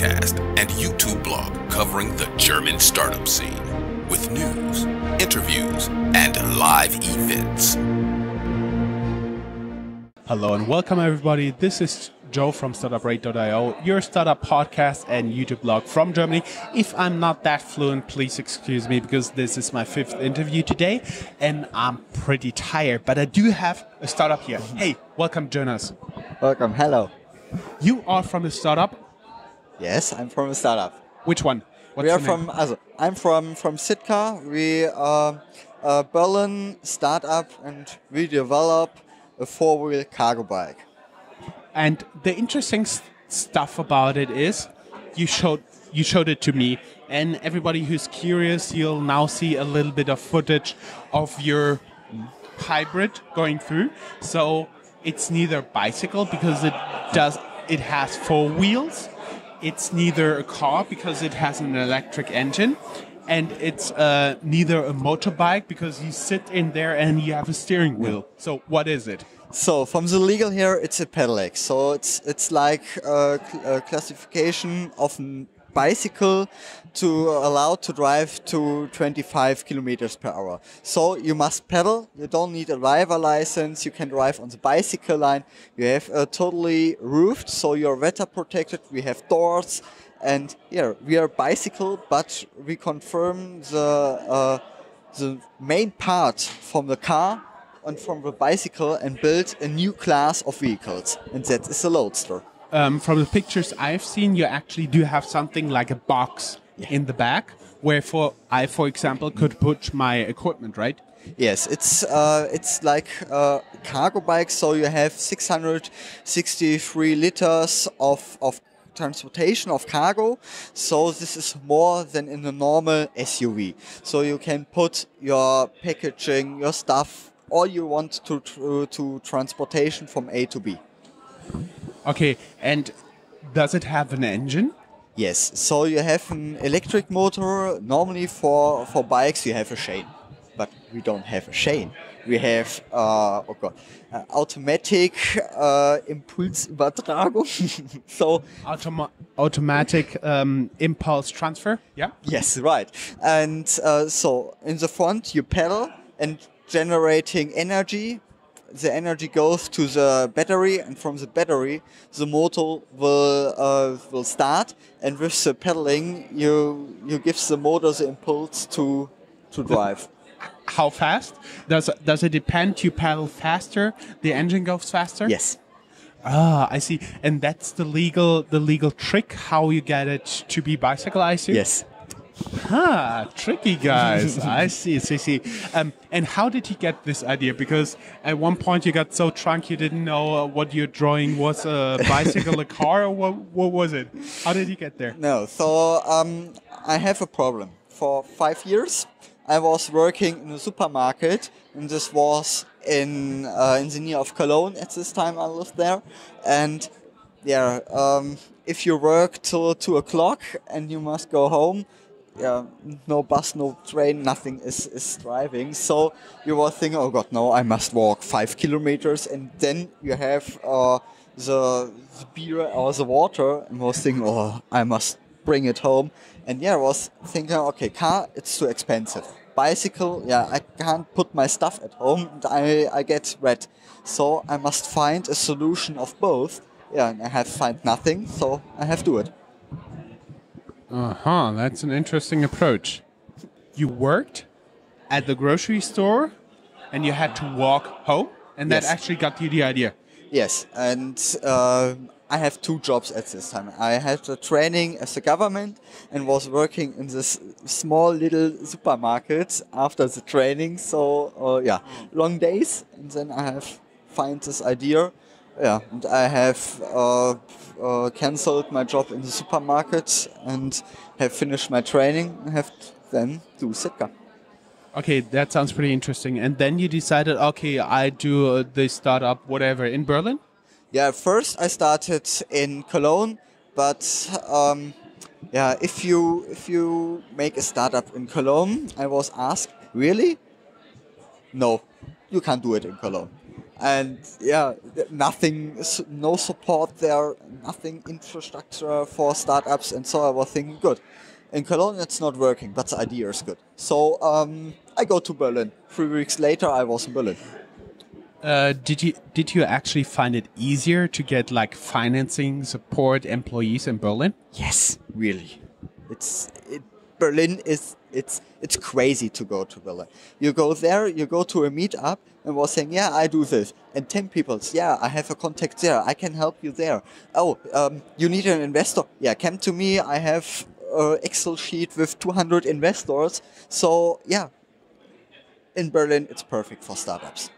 podcast and YouTube blog covering the German startup scene with news, interviews, and live events. Hello and welcome everybody. This is Joe from Startuprad.io, your startup podcast and YouTube blog from Germany. If I'm not that fluent, please excuse me because this is my 5th interview today and I'm pretty tired, but I do have a startup here. Hey, welcome Jonas. Welcome, hello. You are from a startup? Yes, I'm from a startup. Which one? What's I'm from CitKar. We are a Berlin startup and we develop a 4-wheel cargo bike. And the interesting stuff about it is you showed it to me, and everybody who's curious, you'll now see a little bit of footage of your hybrid going through. So it's neither bicycle because it has 4 wheels. It's neither a car because it has an electric engine. And it's neither a motorbike because you sit in there and you have a steering wheel. So what is it? So from the legal here, it's a pedelec. So it's like a classification of a bicycle to allow to drive to 25 kilometers per hour. So you must pedal. You don't need a driver license. You can drive on the bicycle line. You have totally roofed, so you're weather protected. We have doors. And yeah, we are bicycle, but we confirm the main part from the car and from the bicycle and build a new class of vehicles. And that is a Loadster. From the pictures I've seen, you actually do have something like a box in the back where I, for example, could put my equipment, right? Yes, it's like a cargo bike. So you have 663 liters of transportation of cargo, so this is more than in a normal SUV. So you can put your packaging, your stuff, all you want to transportation from A to B. Okay, and does it have an engine? Yes, so you have an electric motor. Normally for bikes you have a chain, but we don't have a chain. We have automatic Impulsübertragung. So automatic impulse transfer. Yeah. Yes, right. And so in the front you pedal and generating energy. The energy goes to the battery, and from the battery the motor will start. And with the pedaling, you give the motor the impulse to drive. How fast? Does it depend? You pedal faster, the engine goes faster? Yes. Ah, I see. And that's the legal trick how you get it to be bicycle, I see? Yes. Tricky guys. I see. And how did you get this idea? Because at one point you got so drunk you didn't know what your drawing was, a bicycle, a car, or what was it? How did you get there? No, so I have a problem. For 5 years I was working in a supermarket, and this was in the near of Cologne. At this time I lived there, and yeah, if you work till 2 o'clock and you must go home, yeah, no bus, no train, nothing is driving. So you were thinking, oh God, no, I must walk 5 kilometers, and then you have the beer or the water, and was thinking, oh, I must bring it home. And yeah, I was thinking, okay, car, it's too expensive. Bicycle, yeah, I can't put my stuff at home, and I get wet. So I must find a solution of both. Yeah, and I have find nothing, so I have to do it. That's an interesting approach. You worked at the grocery store and you had to walk home, and that actually got you the idea. Yes, and I have 2 jobs at this time. I had a training as a government and was working in this small little supermarket after the training. So long days, and then I have find this idea. Yeah, and I have cancelled my job in the supermarket and have finished my training and have then do CitKar. Okay, that sounds pretty interesting. And then you decided, okay, I do the startup, whatever, in Berlin? Yeah, first I started in Cologne, but if you make a startup in Cologne, I was asked, really? No, you can't do it in Cologne. And yeah, nothing, no support there, nothing infrastructure for startups. And so I was thinking, good, in Cologne it's not working, but the idea is good. So I go to Berlin. 3 weeks later, I was in Berlin. Did you actually find it easier to get like financing support employees in Berlin? Yes, really. Berlin is it's crazy to go to Berlin. You go there, you go to a meetup and was saying, yeah, I do this. And 10 people, yeah, I have a contact there. I can help you there. Oh, you need an investor? Yeah, come to me. I have an Excel sheet with 200 investors. So yeah, in Berlin, it's perfect for startups.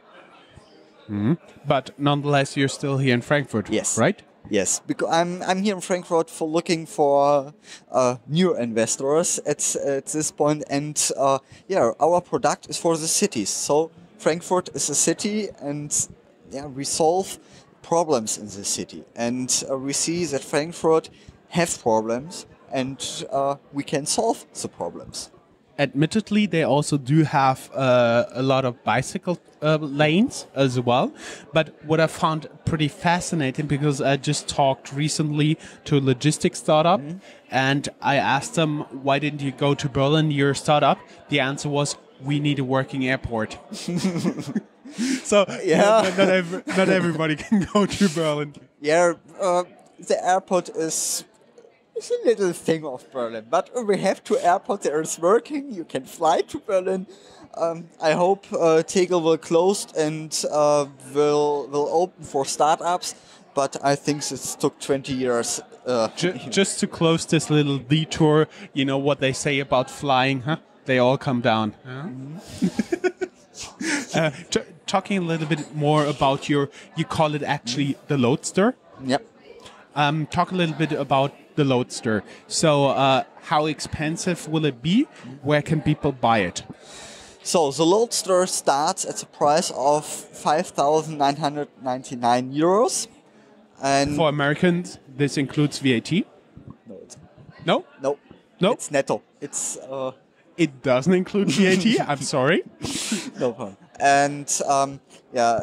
But nonetheless, you're still here in Frankfurt, Yes. right? Yes, because I'm here in Frankfurt for looking for new investors at this point, and yeah, our product is for the cities. So Frankfurt is a city, and yeah, we solve problems in the city, and we see that Frankfurt have problems, and we can solve the problems. Admittedly, they also do have a lot of bicycle lanes as well. But what I found pretty fascinating, because I just talked recently to a logistics startup, and I asked them, why didn't you go to Berlin, your startup? The answer was, we need a working airport. So Yeah. not everybody can go to Berlin. Yeah, the airport is a little thing of Berlin, but we have two airports. There is working. You can fly to Berlin. I hope Tegel will close and will open for startups. But I think it took 20 years. Just to close this little detour, you know what they say about flying, huh? They all come down. Huh? Talking a little bit more about you call it actually the Loadster. Yep. Talk a little bit about the Loadster. So how expensive will it be? Where can people buy it? So the Loadster starts at the price of 5,999 euros. And For Americans, this includes VAT? no, it's, No? no, No? it's netto. It's It doesn't include VAT? I'm sorry. no problem. And yeah,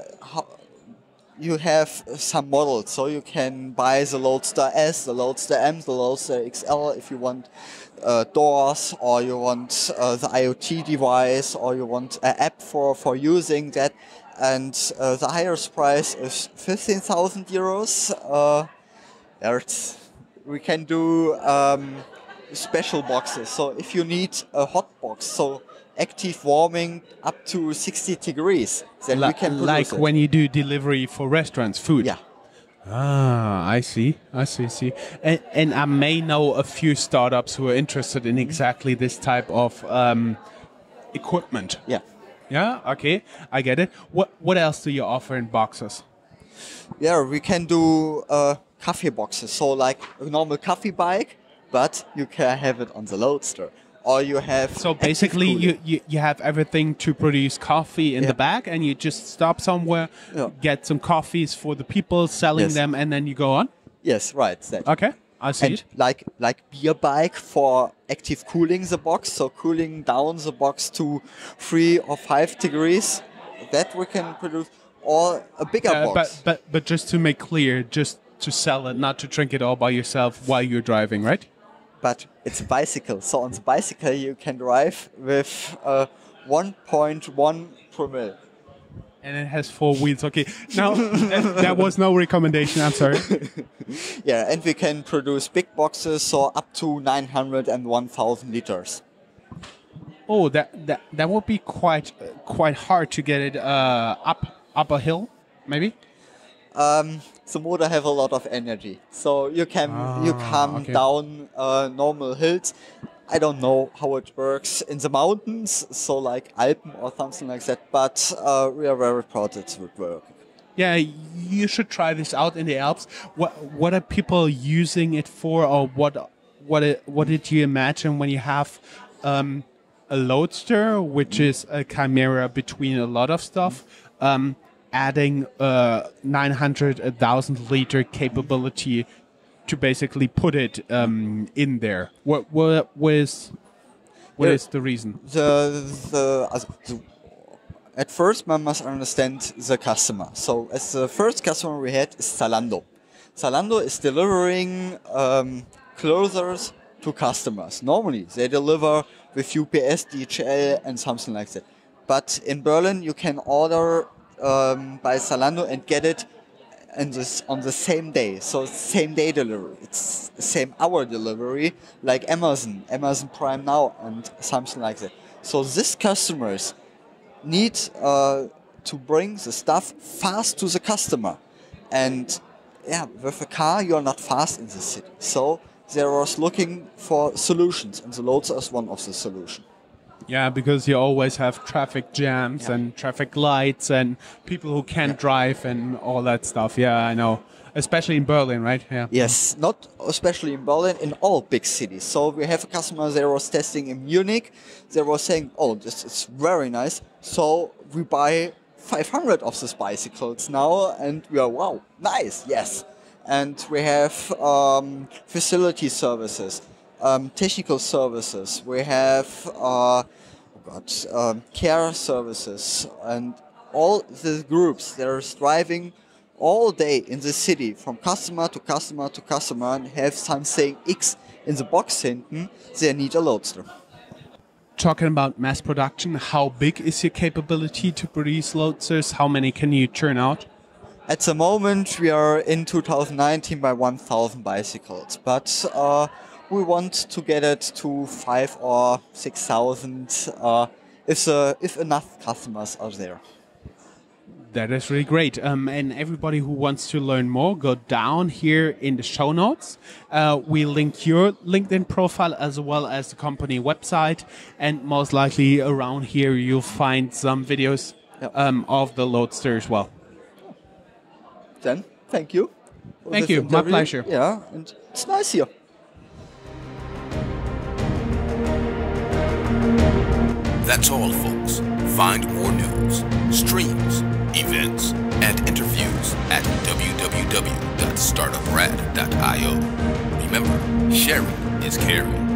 you have some models, so you can buy the Loadster S, the Loadster M, the Loadster XL if you want doors, or you want the IoT device, or you want an app for using that. And the highest price is 15,000 euros. We can do special boxes. So if you need a hot box, so active warming up to 60 degrees, then we can produce like it. when you do delivery for restaurants, food. Yeah. Ah, I see. And I may know a few startups who are interested in exactly this type of equipment. Yeah. Yeah, okay, I get it. What else do you offer in boxes? Yeah, we can do coffee boxes. So like a normal coffee bike, but you can have it on the Loadster. Or you have So active basically, cooling. you have everything to produce coffee in Yeah. the back, and you just stop somewhere, Yeah. get some coffees for the people, selling Yes. them, and then you go on. Yes, right. That. Okay, I see And it. like beer bike for active cooling the box, so cooling down the box to 3 or 5 degrees, that we can produce, or a bigger box. But just to make clear, just to sell it, not to drink it all by yourself while you're driving, right? But it's a bicycle, so on the bicycle you can drive with 1.1 promille. And it has 4 wheels. Okay, now that was no recommendation. I'm sorry. Yeah, and we can produce big boxes, so up to 900 and 1,000 liters. Oh, that would be quite hard to get it up a hill, maybe. The motor have a lot of energy, so you come okay. down normal hills. I don't know how it works in the mountains, so like Alpen or something like that. But we are very proud it would work. Yeah, you should try this out in the Alps. What are people using it for, or what did you imagine when you have a Loadster, which is a chimera between a lot of stuff, adding 900, 1,000 liter capability to basically put it in there? What is the reason? The At first, one must understand the customer. So, as the first customer we had is Zalando. Zalando is delivering clothes to customers. Normally, they deliver with UPS, DHL, and something like that. But in Berlin, you can order by Zalando and get it on the same day. So, same day delivery. It's same hour delivery, like Amazon Prime Now, and something like that. So, these customers need to bring the stuff fast to the customer. And yeah, with a car, you're not fast in the city. So they was looking for solutions, and the Loadster is one of the solutions. Yeah, because you always have traffic jams and traffic lights and people who can't drive and all that stuff. Yeah, I know. Especially in Berlin, right? Yeah. Yes, not especially in Berlin, in all big cities. So we have a customer that was testing in Munich. They were saying, oh, this is very nice. So we buy 500 of these bicycles now, and we are, wow, nice, yes. And we have facility services, technical services. We have care services, and all the groups that are striving all day in the city from customer to customer to customer and have something X in the box hinten, they need a Loadster. Talking about mass production, how big is your capability to produce Loadsters? How many can you churn out? At the moment, we are in 2019 by 1,000 bicycles, but we want to get it to 5,000 or 6,000 if enough customers are there. That is really great. And everybody who wants to learn more, go down here in the show notes. We link your LinkedIn profile as well as the company website. And most likely around here, you'll find some videos of the Loadster as well. Then, thank you. Thank you. My pleasure. Yeah, and it's nice here. That's all, folks. Find more news, streams, events, and interviews at www.startuprad.io. Remember, sharing is caring.